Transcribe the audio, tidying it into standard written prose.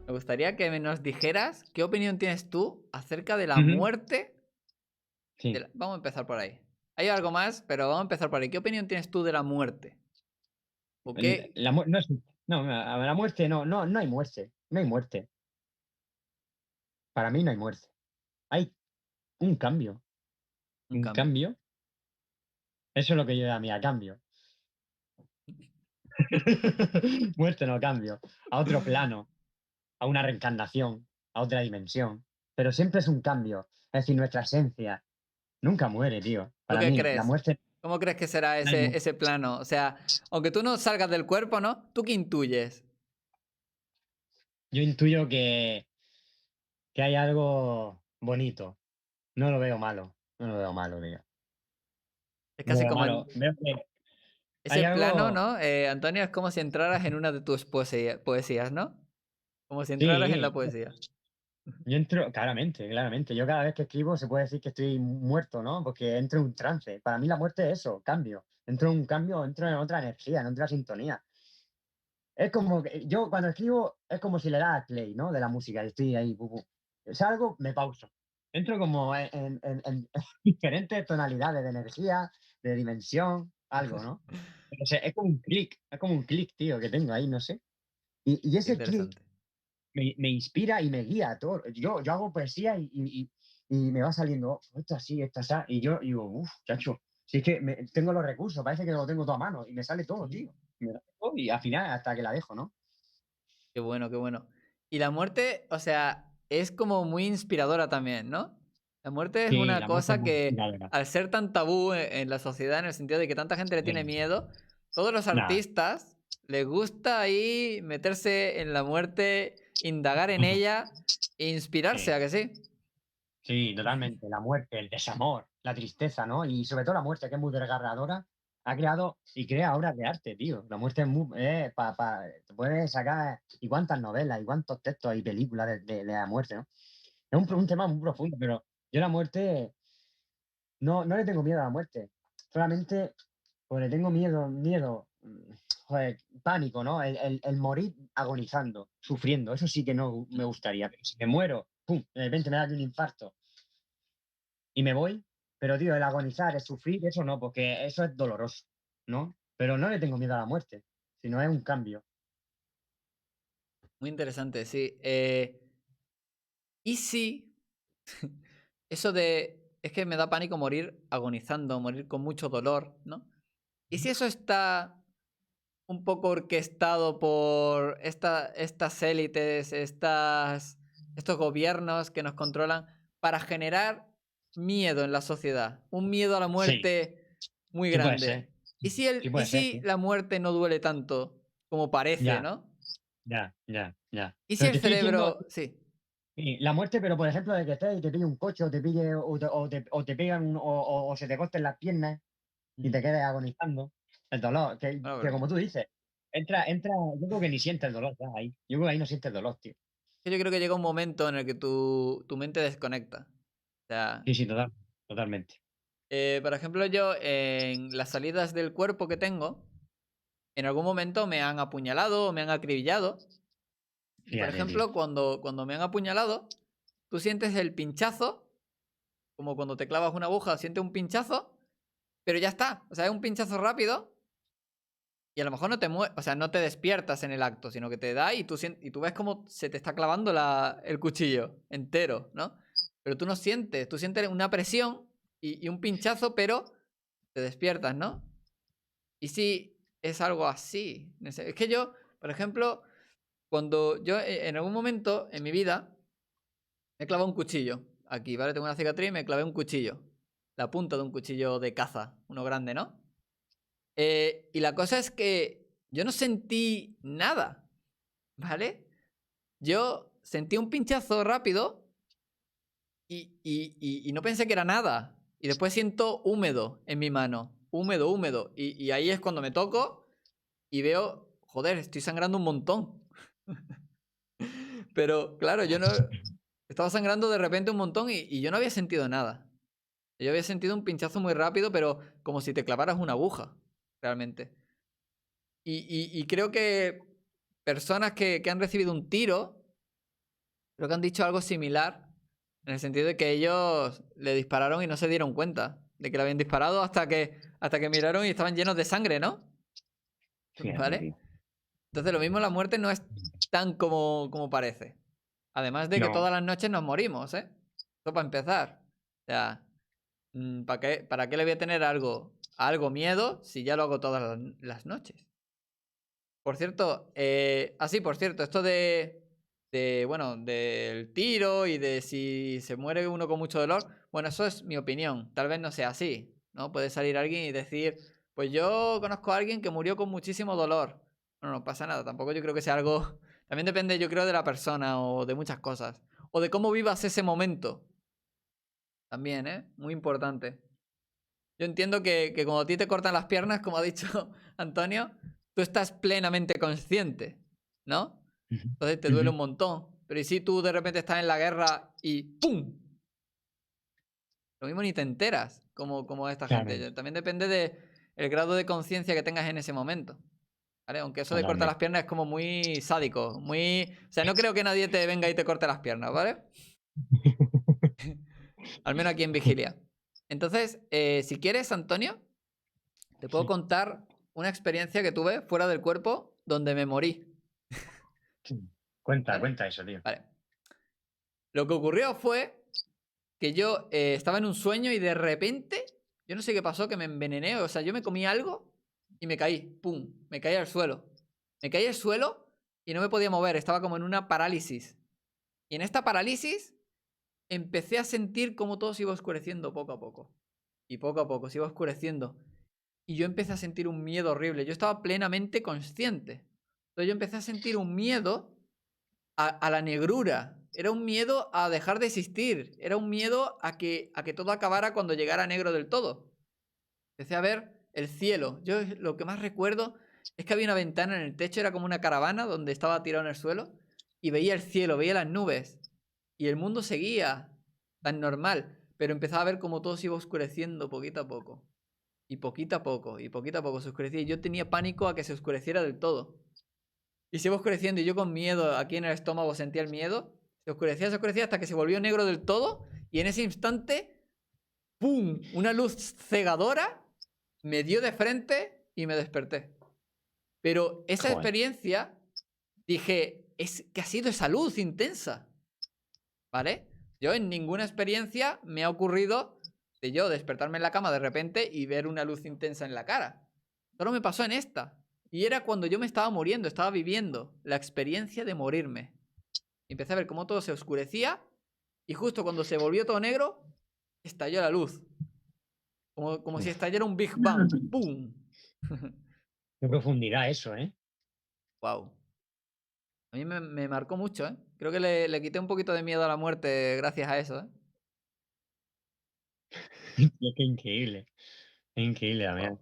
Me gustaría que nos dijeras qué opinión tienes tú acerca de la Ujú, muerte. sí. Vamos a empezar por ahí. Hay algo más, pero vamos a empezar por ahí. ¿Qué opinión tienes tú de la muerte? ¿O El qué? la mue no es no, la muerte no hay muerte, no hay muerte. Para mí no hay muerte. Hay un cambio, Un un cambio. cambio, eso es lo que yo a mí a cambio. Muerte no, cambio, a otro plano, a una reencarnación, a otra dimensión, pero siempre es un cambio. Es decir, nuestra esencia nunca muere, tío. ¿Tú Para qué mí, la crees? muerte ¿Cómo crees que será no hay mu ese plano? O sea, aunque tú no salgas del cuerpo, ¿no? ¿Tú qué intuyes? yo intuyo que hay algo bonito. No lo veo malo, no lo veo malo, tío. Es No lo casi veo como malo. Veo que hay ese plano, algo ¿no? Antonio, es como si entraras en una de tus poesías, ¿no? Como si entraras en la sí. poesía. Yo entro claramente, claramente. Yo cada vez que escribo se puede decir que estoy muerto, ¿no? Porque entro en un trance. Para mí la muerte es eso, cambio. Entro en un cambio, entro en otra energía, en otra sintonía. Es como que yo cuando escribo es como si le das al play, ¿no? De la música y estoy ahí, salgo, me pauso. Entro como en diferentes tonalidades de energía, de dimensión, algo, ¿no? O sea, es como un clic, tío, que tengo ahí, no sé. Y Qué ese clic interesante. me inspira y me guía a todo. Yo hago poesía y me va saliendo, "Oh, esto así, esto así", y yo digo, uff, chacho, si es que tengo los recursos, parece que lo tengo todo a mano y me sale todo, Ujú. tío. Me sale todo y al final hasta que la dejo, ¿no? Qué bueno, qué bueno. Y la muerte, o sea, es como muy inspiradora también, ¿no? La muerte es Sí, una la muerte es cosa muy que, inspiradora. al ser tan tabú en la sociedad, en el sentido de que tanta gente le tiene Sí. miedo, todos los Nada. artistas les gusta ahí meterse en la muerte, indagar en ella e inspirarse, Sí, ¿a que sí? sí, totalmente. La muerte, el desamor, la tristeza, ¿no? Y sobre todo la muerte, que es muy desgarradora, ha creado y crea obras de arte, tío. La muerte es muy, te puedes sacar y cuántas novelas y cuántos textos y películas de la muerte, ¿no? Es un tema muy profundo, pero yo la muerte no le tengo miedo a la muerte. Solamente, pues le tengo miedo, joder, pánico, ¿no? El morir agonizando, sufriendo. Eso sí que no me gustaría. Pero si me muero, pum, de repente me da un infarto y me voy, pero tío, el agonizar, el sufrir, eso no, porque eso es doloroso, ¿no? Pero no le tengo miedo a la muerte, sino es un cambio. Muy interesante, sí. ¿Y si eso de... Es que me da pánico morir agonizando, morir con mucho dolor, ¿no? ¿Y si eso está un poco orquestado por estas élites, estos gobiernos que nos controlan para generar miedo en la sociedad? Un miedo a la Sí, muerte muy sí puede ser. grande. ¿Y si, Sí y puede ser, si sí. la muerte no duele tanto como parece, Ya, ¿no? ya. ¿Y si Pero el te estoy diciendo, cerebro... Sí. sí, la muerte, pero por ejemplo, de que estés y te pille un coche o te pille o te pegan o se te corten las piernas y Ujú. te quedes agonizando. El dolor, Bueno, que pero como tú dices, yo creo que ni sientes el dolor ya ahí. Yo creo que ahí no sientes dolor, tío. yo creo que llega un momento en el que tu mente desconecta. O sea, Sí, totalmente. por ejemplo, yo en las salidas del cuerpo que tengo, en algún momento me han apuñalado o me han acribillado. Y por Fíjate, tío. ejemplo, cuando me han apuñalado, tú sientes el pinchazo, como cuando te clavas una aguja, sientes un pinchazo, pero ya está. O sea, es un pinchazo rápido y a lo mejor no te o sea, no te despiertas en el acto, sino que te da y y tú ves como se te está clavando el cuchillo entero, ¿no? Pero tú no sientes, tú sientes una presión y un pinchazo, pero te despiertas, ¿no? Y si es algo así. Es que yo, por ejemplo, cuando yo en algún momento en mi vida me he clavado un cuchillo. Aquí, ¿vale? Tengo una cicatriz y me clavé un cuchillo. La punta de un cuchillo de caza, uno grande, ¿no? Y la cosa es que yo no sentí nada, ¿vale? Yo sentí un pinchazo rápido y no pensé que era nada. Y después siento húmedo en mi mano. Húmedo, húmedo. Y ahí es cuando me toco y veo, joder, estoy sangrando un montón. Pero claro, yo no... Estaba sangrando de repente un montón y yo no había sentido nada. Yo había sentido un pinchazo muy rápido, pero como si te clavaras una aguja, realmente. Y creo que personas que han recibido un tiro, Creo que han dicho algo similar, en el sentido de que ellos le dispararon y no se dieron cuenta de que le habían disparado hasta que miraron y estaban llenos de sangre, ¿no? Fíjate, ¿Vale? tío. Entonces lo mismo la muerte no es tan como parece. Además de que No, todas las noches nos morimos, ¿eh? Eso para empezar. O sea, ¿para qué le voy a tener a algo miedo si ya lo hago todas las noches? Por cierto, por cierto, esto bueno, del tiro y de si se muere uno con mucho dolor, bueno, eso es mi opinión. Tal vez no sea así, ¿no? Puede salir alguien y decir, pues yo conozco a alguien que murió con muchísimo dolor. Bueno, no pasa nada, tampoco yo creo que sea algo... También depende, yo creo, de la persona o de muchas cosas. O de cómo vivas ese momento. También, ¿eh? Muy importante. Yo entiendo que cuando a ti te cortan las piernas, como ha dicho Antonio, tú estás plenamente consciente, ¿no? ujú, Entonces te duele ujú, un montón. Pero ¿y si tú de repente estás en la guerra y ¡pum! Lo mismo ni te enteras como esta claro, gente. También depende del grado de conciencia que tengas en ese momento. ¿Vale? Aunque eso de cortar las totalmente. piernas es como muy sádico, muy... O sea, no creo que nadie te venga y te corte las piernas, ¿vale? Al menos aquí en Vigilia. Entonces, si quieres, Antonio, te puedo Sí. contar una experiencia que tuve fuera del cuerpo donde me morí, Sí. Cuenta, ¿vale? cuenta eso, tío. Vale. Lo que ocurrió fue que yo estaba en un sueño y de repente, yo no sé qué pasó, que me envenené, o sea, yo me comí algo y me caí, ¡pum! Me caí al suelo. Me caí al suelo y no me podía mover, estaba como en una parálisis. Y en esta parálisis empecé a sentir cómo todo se iba oscureciendo poco a poco. Y poco a poco se iba oscureciendo. Y yo empecé a sentir un miedo horrible. Yo estaba plenamente consciente. Entonces yo empecé a sentir un miedo a la negrura. Era un miedo a dejar de existir. Era un miedo a que todo acabara cuando llegara negro del todo. Empecé a ver el cielo. Yo lo que más recuerdo es que había una ventana en el techo, era como una caravana donde estaba tirado en el suelo. Y veía el cielo, veía las nubes. Y el mundo seguía tan normal. Pero empezaba a ver cómo todo se iba oscureciendo poquito a poco. Y poquito a poco, y poquito a poco se oscurecía. Y yo tenía pánico a que se oscureciera del todo. Y se iba oscureciendo y yo con miedo aquí en el estómago sentía el miedo. Se oscurecía hasta que se volvió negro del todo. Y en ese instante, ¡pum! Una luz cegadora me dio de frente y me desperté. Pero esa Joder. experiencia, dije, es que ha sido esa luz intensa. ¿Vale? Yo en ninguna experiencia me ha ocurrido de yo despertarme en la cama de repente y ver una luz intensa en la cara. Solo me pasó en esta. Y era cuando yo me estaba muriendo, estaba viviendo la experiencia de morirme. Y empecé a ver cómo todo se oscurecía y justo cuando se volvió todo negro, estalló la luz. Como si Uf. estallara un Big Bang. ¡Pum! Qué profundidad eso, ¿eh? Wow. A mí me marcó mucho, ¿eh? Creo que le quité un poquito de miedo a la muerte gracias a eso, ¿eh? Qué increíble. Qué increíble, Wow. también.